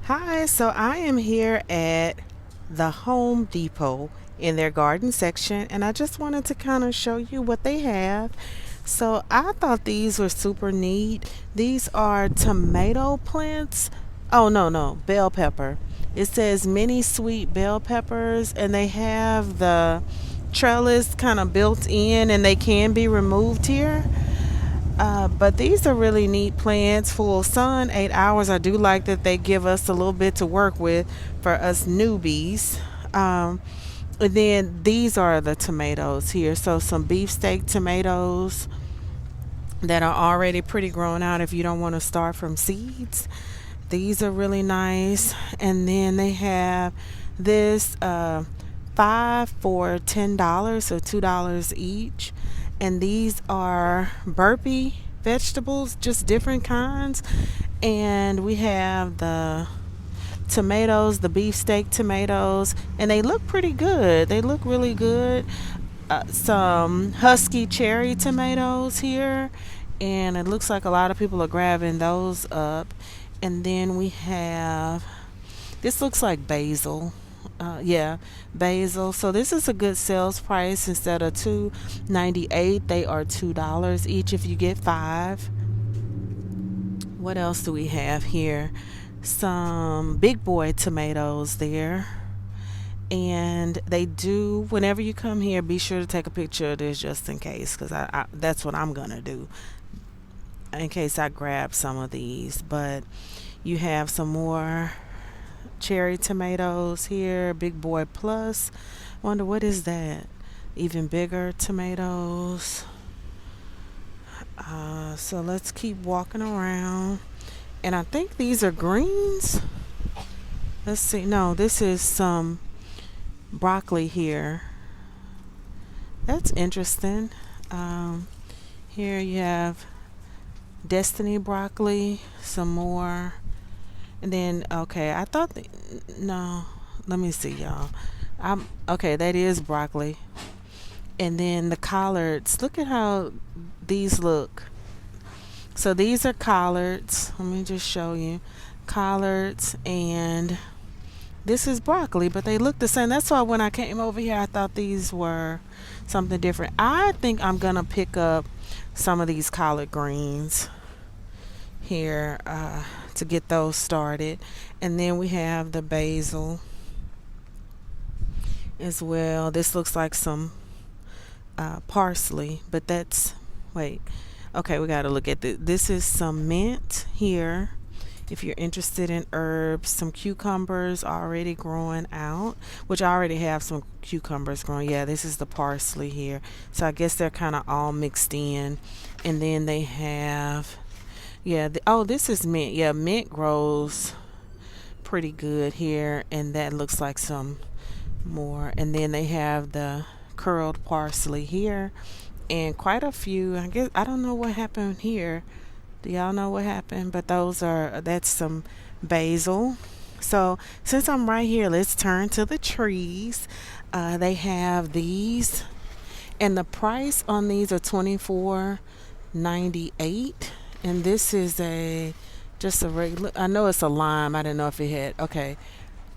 Hi, so I am here at the Home Depot in their garden section, and I just wanted to kind of show you what they have. So I thought these were super neat. These are tomato plants. Oh, no, bell pepper. It says mini sweet bell peppers, and they have the trellis kind of built in, and they can be removed here. But these are really neat plants. Full sun, 8 hours. I do like that they give us a little bit to work with for us newbies. And then these are the tomatoes here. So some beefsteak tomatoes that are already pretty grown out if you don't want to start from seeds. These are really nice. And then they have this five for $10, so $2 each. And these are burpee vegetables, just different kinds. And we have the tomatoes, the beefsteak tomatoes, and they look pretty good. They look really good. Some husky cherry tomatoes here, and it looks like a lot of people are grabbing those up. And then we have this looks like basil. Yeah, basil. So this is a good sales price. Instead of $2.98, they are $2 each if you get five. What else do we have here? Some big boy tomatoes there. And they do, whenever you come here, be sure to take a picture of this just in case, because that's what I'm going to do in case I grab some of these. But you have some more cherry tomatoes here, big boy plus. Wonder what is that? Even bigger tomatoes. So let's keep walking around. And I think these are greens. Let's see. No, this is some broccoli here. That's interesting. Here you have destiny broccoli, some more. And then, okay, I thought, no, let me see, y'all. Okay, that is broccoli. And then the collards, look at how these look. So these are collards. Let me just show you. Collards, and this is broccoli, but they look the same. That's why when I came over here, I thought these were something different. I think I'm going to pick up some of these collard greens here to get those started. And then we have the basil as well. This looks like some parsley, but that's, wait, okay, we got to look at this. This is some mint here if you're interested in herbs. Some cucumbers already growing out, which I already have some cucumbers growing. Yeah, this is the parsley here. So I guess they're kind of all mixed in. And then they have, yeah, oh, this is mint. Yeah, mint grows pretty good here. And that looks like some more. And then they have the curled parsley here. And quite a few. I guess I don't know what happened here. Do y'all know what happened? But that's some basil. So since I'm right here, let's turn to the trees. They have these, and the price on these are $24.98. And this is just a regular. I know it's a lime. I didn't know if it had. Okay,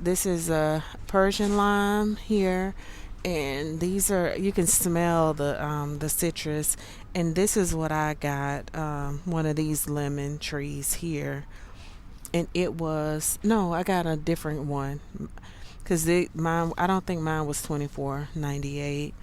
this is a Persian lime here. And these are, you can smell the citrus. And this is what I got, one of these lemon trees here. And it was, no, I got a different one, because mine, I don't think mine was $24.98.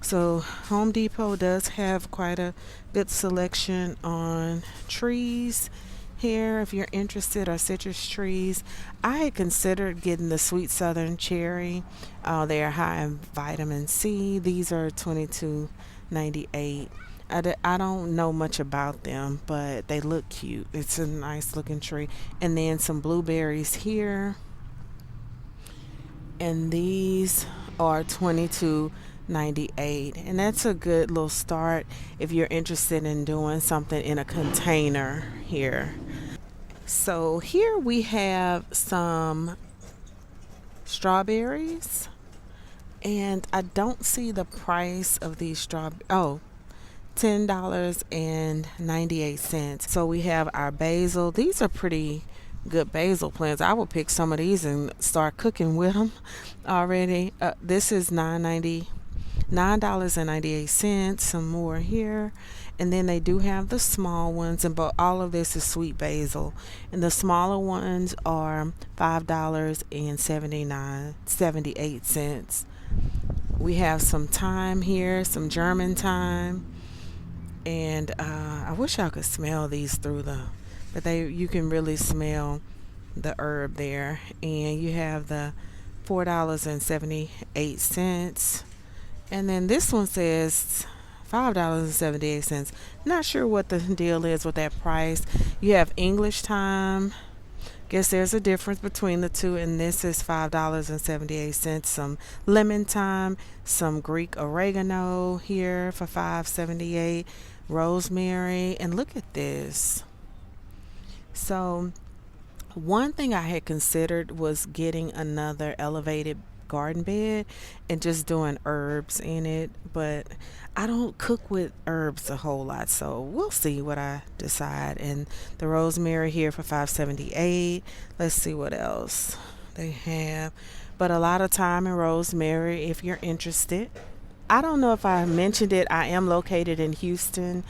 So Home Depot does have quite a good selection on trees here if you're interested, or citrus trees. I had considered getting the sweet southern cherry. They are high in vitamin C. These are $22.98. I don't know much about them, but they look cute. It's a nice looking tree. And then some blueberries here. And these are $22.98. And that's a good little start if you're interested in doing something in a container here. So here we have some strawberries, and I don't see the price of these strawberries. Oh, $10.98. So we have our basil. These are pretty good basil plants. I would pick some of these and start cooking with them already. This is $9.98. Some more here. And then they do have the small ones, and but all of this is sweet basil. And the smaller ones are $5.78. We have some thyme here, some German thyme, and I wish I could smell these through the, but they you can really smell the herb there. And you have the $4.78. And then this one says $5.78. Not sure what the deal is with that price. You have English thyme. Guess there's a difference between the two, and this is $5.78. Some lemon thyme, some Greek oregano here for $5.78. Rosemary, and look at this. So one thing I had considered was getting another elevated garden bed and just doing herbs in it, but I don't cook with herbs a whole lot, so we'll see what I decide. And the rosemary here for $5.78. Let's see what else they have. But a lot of thyme and rosemary if you're interested. I don't know if I mentioned it. I am located in Houston.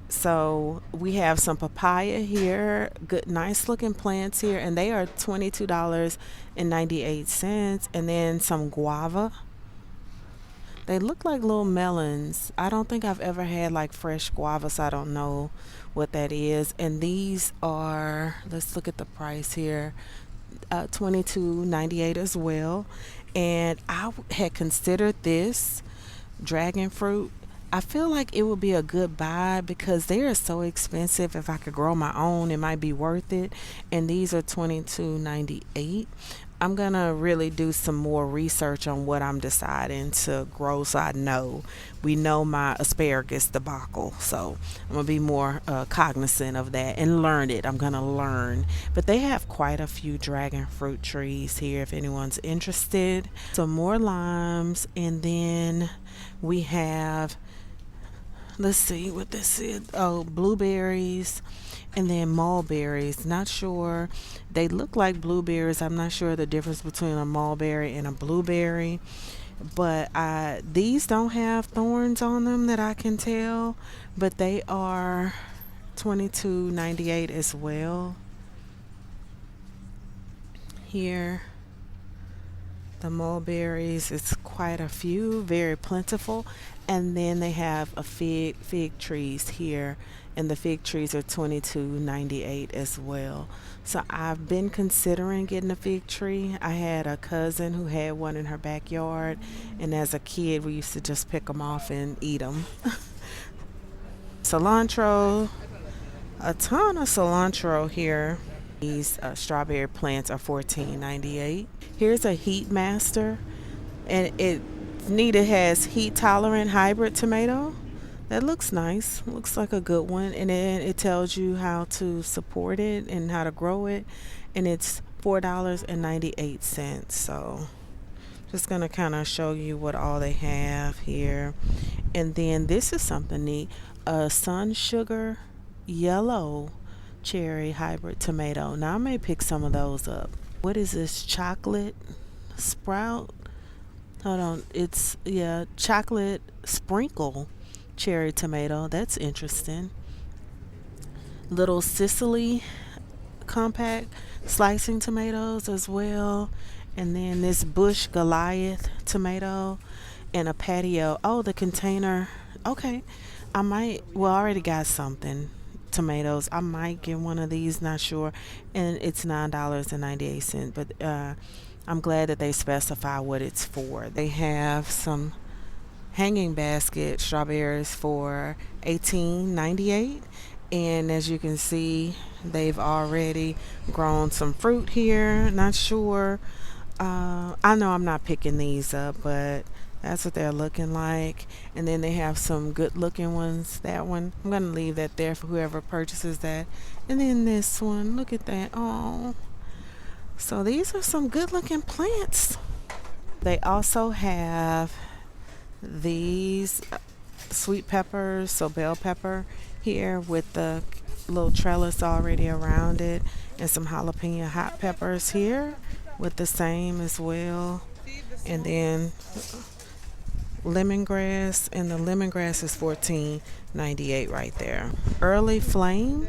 So we have some papaya here, good, nice looking plants here, and they are $22.98. And then some guava. They look like little melons. I don't think I've ever had like fresh guava, so I don't know what that is. And these are, let's look at the price here, $22.98 as well. And had considered this dragon fruit. I feel like it would be a good buy because they are so expensive. If I could grow my own, it might be worth it. And these are $22.98. I'm gonna really do some more research on what I'm deciding to grow, so I know. We know my asparagus debacle, so I'm gonna be more cognizant of that and learn it. I'm gonna learn. But they have quite a few dragon fruit trees here if anyone's interested. Some more limes, and then we have, let's see what this is. Oh, blueberries, and then mulberries. Not sure. They look like blueberries. I'm not sure the difference between a mulberry and a blueberry. But these don't have thorns on them that I can tell. But they are $22.98 as well. Here, the mulberries, it's quite a few, very plentiful. And then they have a fig trees here, and the fig trees are $22.98 as well. So I've been considering getting a fig tree. I had a cousin who had one in her backyard, and as a kid we used to just pick them off and eat them. Cilantro, a ton of cilantro here. These strawberry plants are $14.98. Here's a heat master, and it has heat tolerant hybrid tomato. That looks nice. Looks like a good one. And then it tells you how to support it and how to grow it. And it's $4.98. So just gonna kind of show you what all they have here. And then this is something neat. A sun sugar yellow cherry hybrid tomato. Now I may pick some of those up. What is this? Chocolate sprout? Hold on. It's, yeah, chocolate sprinkle cherry tomato. That's interesting. Little Sicily compact slicing tomatoes as well. And then this bush Goliath tomato and a patio. Oh, the container. Okay. I already got something. Tomatoes. I might get one of these, not sure. And it's $9.98. But I'm glad that they specify what it's for. They have some hanging basket strawberries for $18.98. And as you can see, they've already grown some fruit here. Not sure. I know I'm not picking these up, but that's what they're looking like. And then they have some good looking ones. That one, I'm going to leave that there for whoever purchases that. And then this one, look at that. Oh, so these are some good looking plants. They also have these sweet peppers, so bell pepper here with the little trellis already around it. And some jalapeno hot peppers here with the same as well. And then lemongrass, and the lemongrass is 14.98 right there. Early flame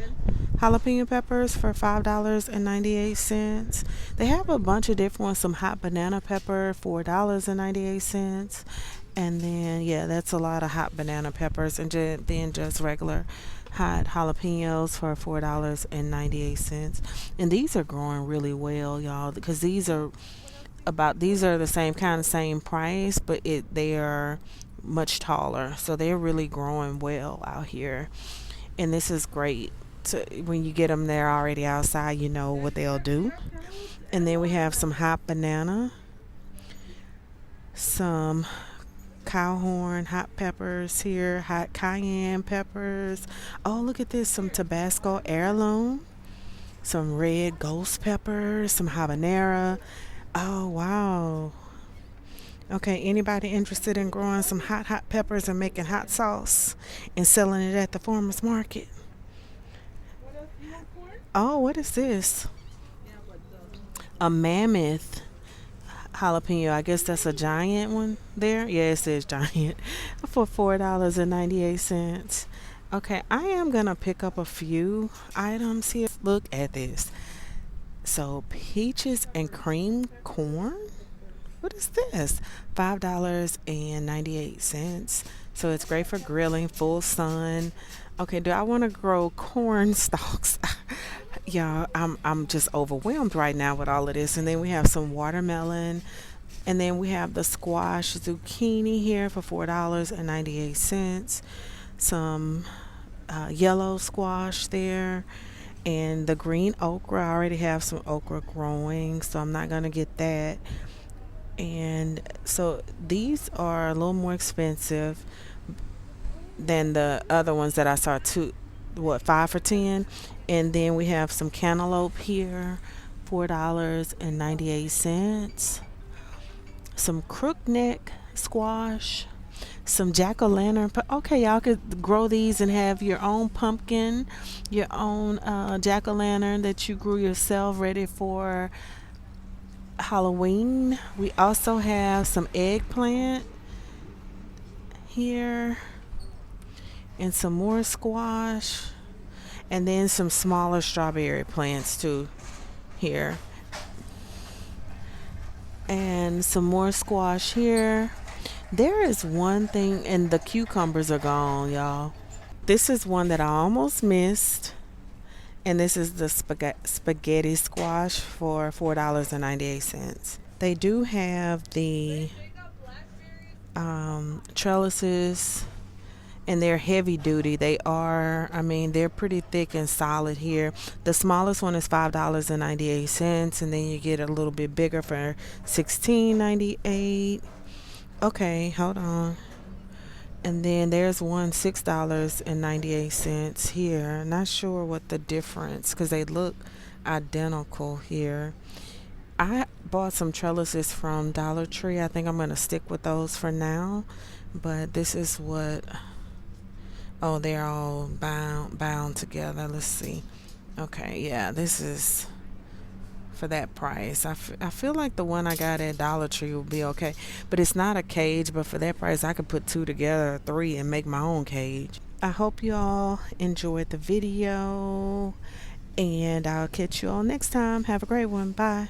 jalapeno peppers for $5.98. They have a bunch of different ones. Some hot banana pepper, $4.98. And then yeah, that's a lot of hot banana peppers, and then just regular hot jalapenos for $4.98. And these are growing really well, y'all, because these are the same price, but they are much taller, so they're really growing well out here. And this is great when you get them there already outside, you know what they'll do. And then we have some hot banana, some cowhorn hot peppers here, hot cayenne peppers. Oh, look at this, some Tabasco heirloom, some red ghost peppers, some habanero. Oh, wow. Okay, anybody interested in growing some hot peppers and making hot sauce and selling it at the farmer's market? Oh, what is this? A mammoth jalapeno. I guess that's a giant one there. Yeah, it says giant for $4.98. Okay, I am gonna pick up a few items here. Look at this. So peaches and cream corn. What is this? $5.98. So it's great for grilling, full sun. Okay, do I want to grow corn stalks? Yeah, I'm just overwhelmed right now with all of this. And then we have some watermelon, and then we have the squash zucchini here for $4.98. Some yellow squash there, and the green okra. I already have some okra growing, so I'm not gonna get that. And so these are a little more expensive than the other ones that I saw, two, what, 5 for 10. And then we have some cantaloupe here, $4.98. Some crookneck squash, some jack-o'-lantern. Okay, y'all could grow these and have your own pumpkin, your own jack-o'-lantern that you grew yourself, ready for Halloween. We also have some eggplant here, and some more squash, and then some smaller strawberry plants too here, and some more squash here. There is one thing, and the cucumbers are gone, y'all. This is one that I almost missed, and this is the spaghetti squash for $4.98. They do have the trellises, and they're heavy duty. They are, I mean, they're pretty thick and solid here. The smallest one is $5.98, and then you get a little bit bigger for $16.98. Okay, hold on. And then there's one $6.98 here. Not sure what the difference, because they look identical here. I bought some trellises from Dollar Tree. I think I'm going to stick with those for now. But this is what, oh, they're all bound together. Let's see. Okay, yeah, this is for that price. I feel like the one I got at Dollar Tree will be okay. But it's not a cage, but for that price, I could put two together or three and make my own cage. I hope you all enjoyed the video, and I'll catch you all next time. Have a great one. Bye.